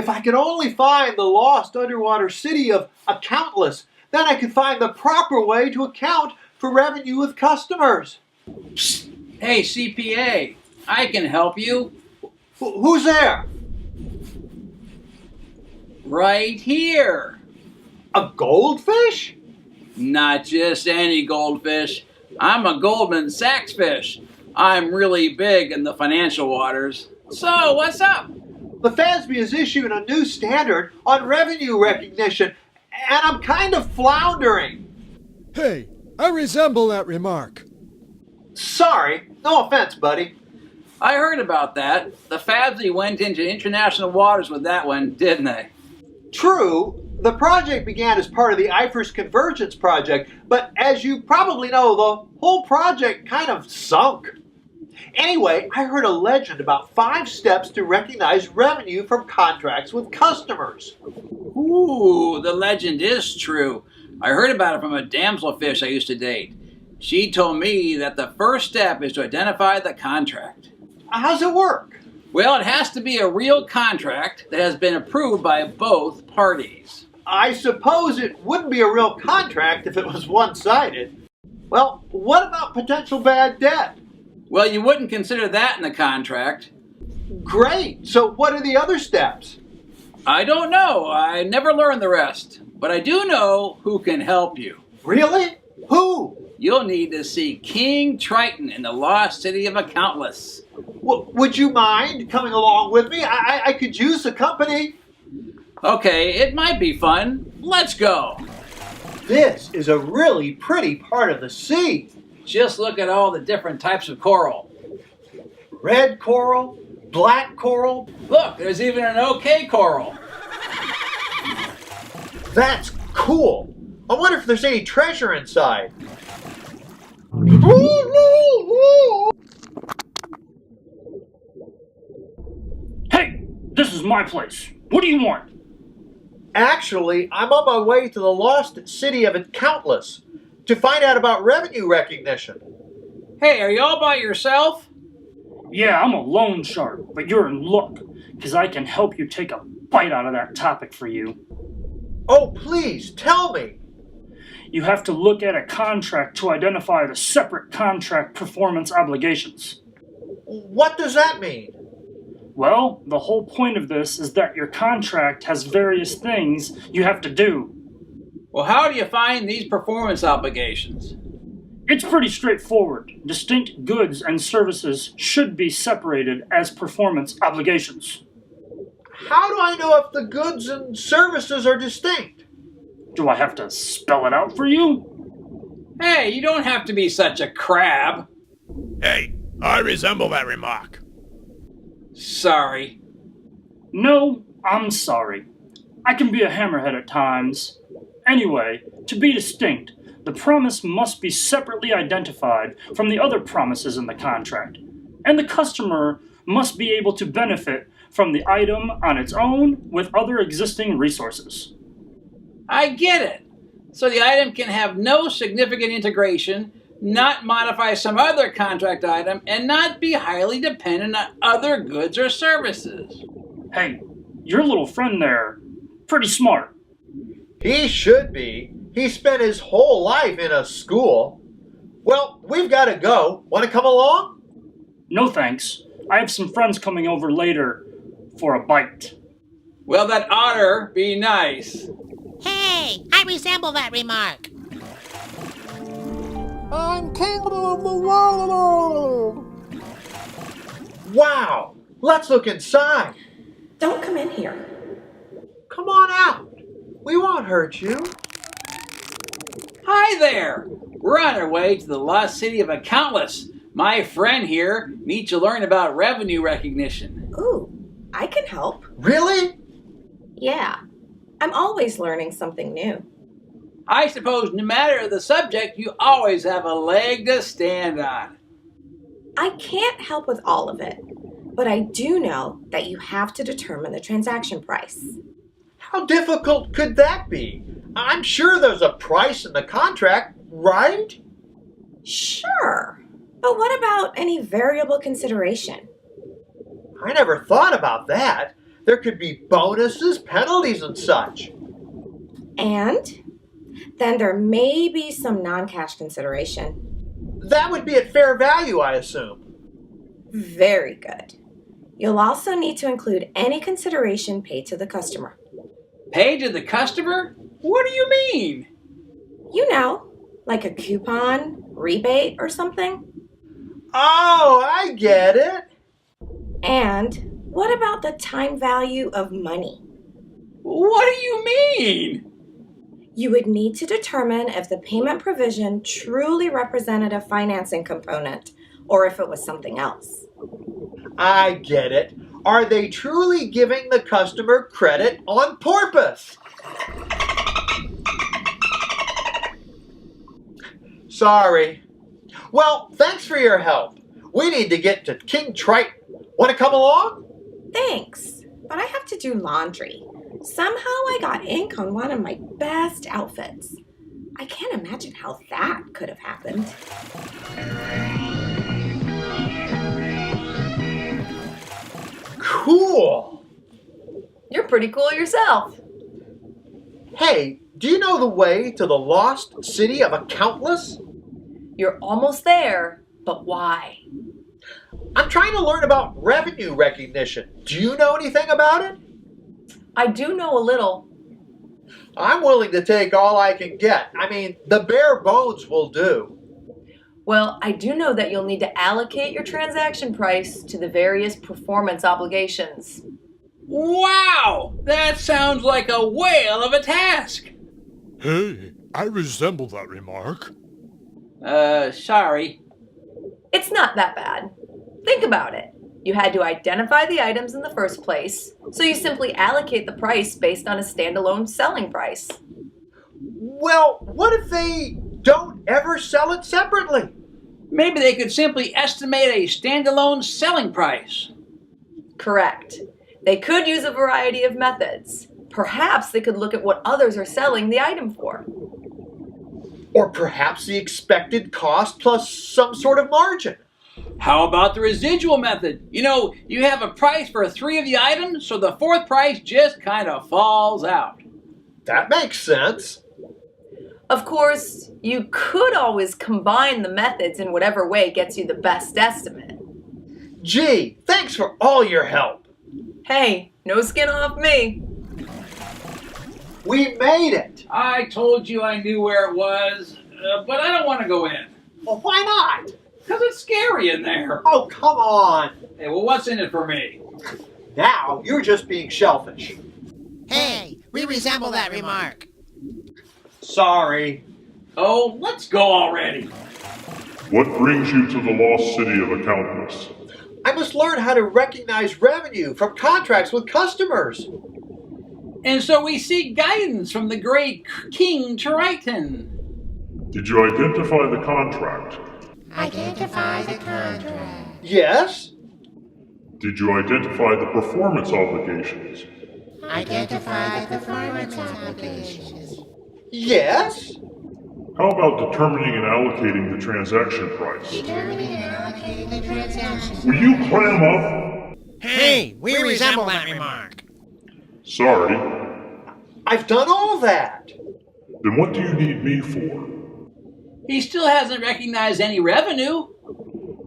If I could only find the lost underwater city of Accountless, then I could find the proper way to account for revenue with customers. Hey, CPA, I can help you. Who's there? Right here. A goldfish? Not just any goldfish. I'm a Goldman Sachs fish. I'm really big in the financial waters. So, what's up? The FASB is issuing a new standard on revenue recognition, and I'm kind of floundering. Hey, I resemble that remark. Sorry, no offense, buddy. I heard about that. The FASB went into international waters with that one, didn't they? True, the project began as part of the IFRS Convergence project, but as you probably know, the whole project kind of sunk. Anyway, I heard a legend about 5 steps to recognize revenue from contracts with customers. Ooh, the legend is true. I heard about it from a damselfish I used to date. She told me that the first step is to identify the contract. How's it work? Well, it has to be a real contract that has been approved by both parties. I suppose it wouldn't be a real contract if it was one-sided. Well, what about potential bad debt? Well, you wouldn't consider that in the contract. Great. So what are the other steps? I don't know. I never learned the rest. But I do know who can help you. Really? Who? You'll need to see King Triton in the lost city of Accountless. Would you mind coming along with me? I could use the company. Okay, it might be fun. Let's go. This is a really pretty part of the sea. Just look at all the different types of coral. Red coral, black coral. Look, there's even an OK coral. That's cool. I wonder if there's any treasure inside. Hey, this is my place. What do you want? Actually, I'm on my way to the lost city of Accountless to find out about revenue recognition. Hey, are you all by yourself? Yeah, I'm a loan shark, but you're in luck, because I can help you take a bite out of that topic for you. Oh, please, tell me. You have to look at a contract to identify the separate contract performance obligations. What does that mean? Well, the whole point of this is that your contract has various things you have to do. Well, how do you find these performance obligations? It's pretty straightforward. Distinct goods and services should be separated as performance obligations. How do I know if the goods and services are distinct? Do I have to spell it out for you? Hey, you don't have to be such a crab. Hey, I resemble that remark. Sorry. No, I'm sorry. I can be a hammerhead at times. Anyway, to be distinct, the promise must be separately identified from the other promises in the contract, and the customer must be able to benefit from the item on its own with other existing resources. I get it. So the item can have no significant integration, not modify some other contract item, and not be highly dependent on other goods or services. Hey, your little friend there, pretty smart. He should be. He spent his whole life in a school. Well, we've got to go. Want to come along? No thanks. I have some friends coming over later for a bite. Well, that oughter be nice. Hey, I resemble that remark. I'm king of the world! Wow. Let's look inside. Don't come in here. Come on out. We won't hurt you. Hi there. We're on our way to the lost city of Accountless. My friend here needs to learn about revenue recognition. Ooh, I can help. Really? Yeah, I'm always learning something new. I suppose no matter the subject, you always have a leg to stand on. I can't help with all of it, but I do know that you have to determine the transaction price. How difficult could that be? I'm sure there's a price in the contract, right? Sure, but what about any variable consideration? I never thought about that. There could be bonuses, penalties, and such. And then there may be some non-cash consideration. That would be at fair value, I assume. Very good. You'll also need to include any consideration paid to the customer. Paid to the customer? What do you mean? You know, like a coupon, rebate, or something. Oh, I get it. And what about the time value of money? What do you mean? You would need to determine if the payment provision truly represented a financing component or if it was something else. I get it. Are they truly giving the customer credit on purpose? Sorry. Well, thanks for your help. We need to get to King Triton. Want to come along? Thanks, but I have to do laundry. Somehow I got ink on one of my best outfits. I can't imagine how that could have happened. Cool. You're pretty cool yourself. Hey, do you know the way to the lost city of Accountless? You're almost there, but why? I'm trying to learn about revenue recognition. Do you know anything about it? I do know a little. I'm willing to take all I can get. I mean, the bare bones will do. Well, I do know that you'll need to allocate your transaction price to the various performance obligations. Wow! That sounds like a whale of a task. Hey, I resemble that remark. Sorry. It's not that bad. Think about it. You had to identify the items in the first place, so you simply allocate the price based on a standalone selling price. Well, what if they don't ever sell it separately? Maybe they could simply estimate a standalone selling price. Correct. They could use a variety of methods. Perhaps they could look at what others are selling the item for. Or perhaps the expected cost plus some sort of margin. How about the residual method? You know, you have a price for 3 of the items, so the 4th price just kind of falls out. That makes sense. Of course, you could always combine the methods in whatever way gets you the best estimate. Gee, thanks for all your help. Hey, no skin off me. We made it. I told you I knew where it was, but I don't want to go in. Well, why not? Because it's scary in there. Oh, come on. Hey, well, what's in it for me? Now you're just being selfish. Hey, we resemble that remark. Sorry. Oh, let's go already. What brings you to the lost city of Accountless? I must learn how to recognize revenue from contracts with customers. And so we seek guidance from the great King Triton. Did you identify the contract? Identify the contract. Yes? Did you identify the performance obligations? Identify the performance obligations. Yes? How about determining and allocating the transaction price? Determining and allocating the transaction. Will you clam up? Hey, we resemble that remark. Sorry. I've done all that. Then what do you need me for? He still hasn't recognized any revenue.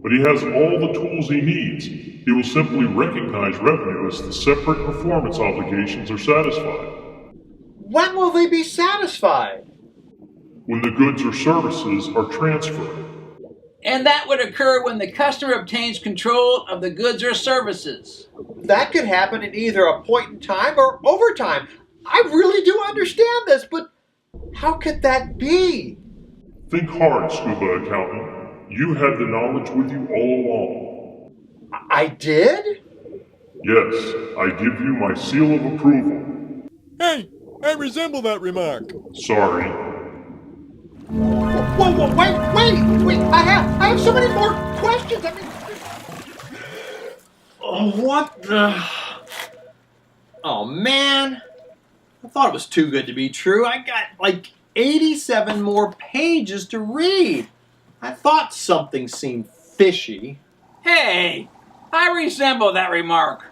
But he has all the tools he needs. He will simply recognize revenue as the separate performance obligations are satisfied. When will they be satisfied? When the goods or services are transferred. And that would occur when the customer obtains control of the goods or services. That could happen at either a point in time or over time. I really do understand this, but how could that be? Think hard, Scuba Accountant. You had the knowledge with you all along. I did? Yes, I give you my seal of approval. Hey, I resemble that remark. Sorry. Whoa, wait! I have so many more questions. I mean, oh, what the? Oh man, I thought it was too good to be true. I got like 87 more pages to read. I thought something seemed fishy. Hey, I resemble that remark.